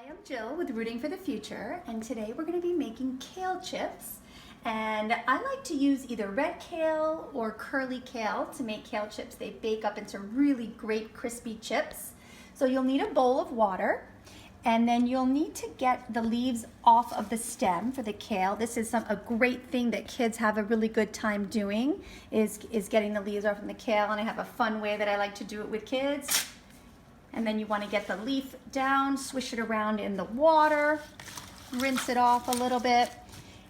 Hi, I'm Jill with Rooting for the Future, and today we're going to be making kale chips. And I like to use either red kale or curly kale to make kale chips. They bake up into really great crispy chips. So you'll need a bowl of water, and then you'll need to get the leaves off of the stem for the kale. This is a great thing that kids have a really good time doing, is getting the leaves off from the kale, and I have a fun way that I like to do it with kids. And then you want to get the leaf down, swish it around in the water, rinse it off a little bit.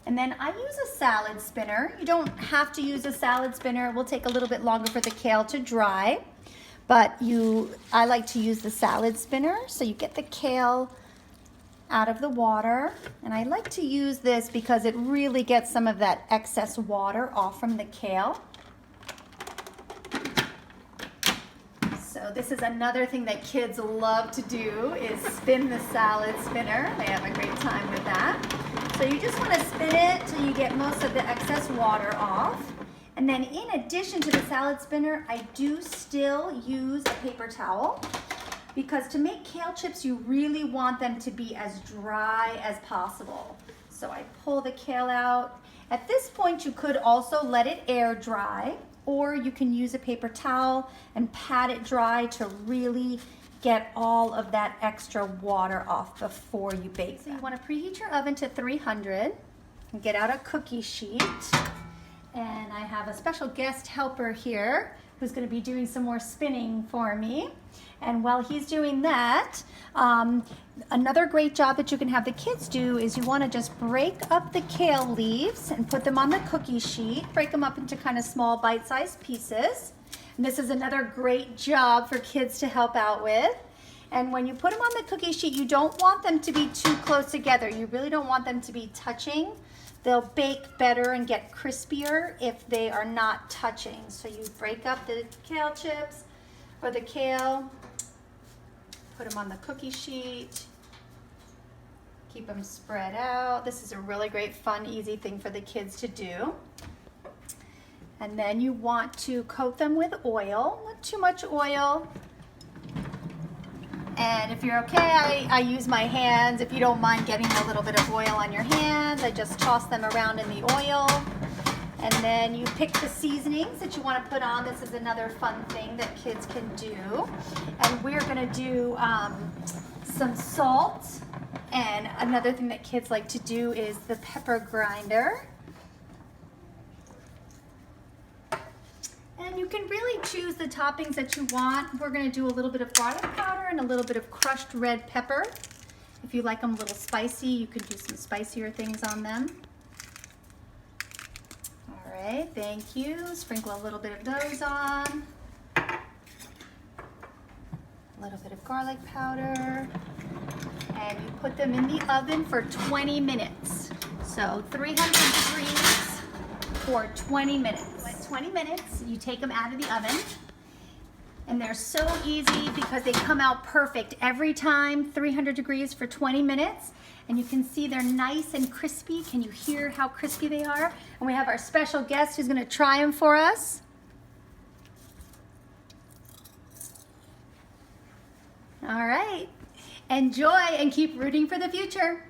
And then I use a salad spinner. You don't have to use a salad spinner. It will take a little bit longer for the kale to dry, but I like to use the salad spinner. So you get the kale out of the water, and I like to use this because it really gets some of that excess water off from the kale. So this is another thing that kids love to do, is spin the salad spinner. They have a great time with that. So you just want to spin it till you get most of the excess water off. And then in addition to the salad spinner, I do still use a paper towel, because to make kale chips, you really want them to be as dry as possible. So I pull the kale out. At this point, you could also let it air dry, or you can use a paper towel and pat it dry to really get all of that extra water off before you bake. So you want to preheat your oven to 300 and get out a cookie sheet. And I have a special guest helper here who's going to be doing some more spinning for me. And while he's doing that, another great job that you can have the kids do is you want to just break up the kale leaves and put them on the cookie sheet. Break them up into kind of small bite-sized pieces. And this is another great job for kids to help out with. And when you put them on the cookie sheet, you don't want them to be too close together. You really don't want them to be touching. They'll bake better and get crispier if they are not touching. So you break up the kale chips or the kale, put them on the cookie sheet, keep them spread out. This is a really great, fun, easy thing for the kids to do. And then you want to coat them with oil, not too much oil. And if you're okay, I use my hands. If you don't mind getting a little bit of oil on your hands, I just toss them around in the oil. And then you pick the seasonings that you want to put on. This is another fun thing that kids can do. And we're going to do some salt. And another thing that kids like to do is the pepper grinder. And you can really choose the toppings that you want. We're going to do a little bit of garlic powder and a little bit of crushed red pepper. If you like them a little spicy, you could do some spicier things on them. All right, thank you. Sprinkle a little bit of those on. A little bit of garlic powder. And you put them in the oven for 20 minutes. So 300 degrees for 20 minutes. 20 minutes, you take them out of the oven, and they're so easy because they come out perfect every time. 300 degrees for 20 minutes, and you can see they're nice and crispy. Can you hear how crispy they are? And we have our special guest who's going to try them for us. All right, enjoy and keep rooting for the future.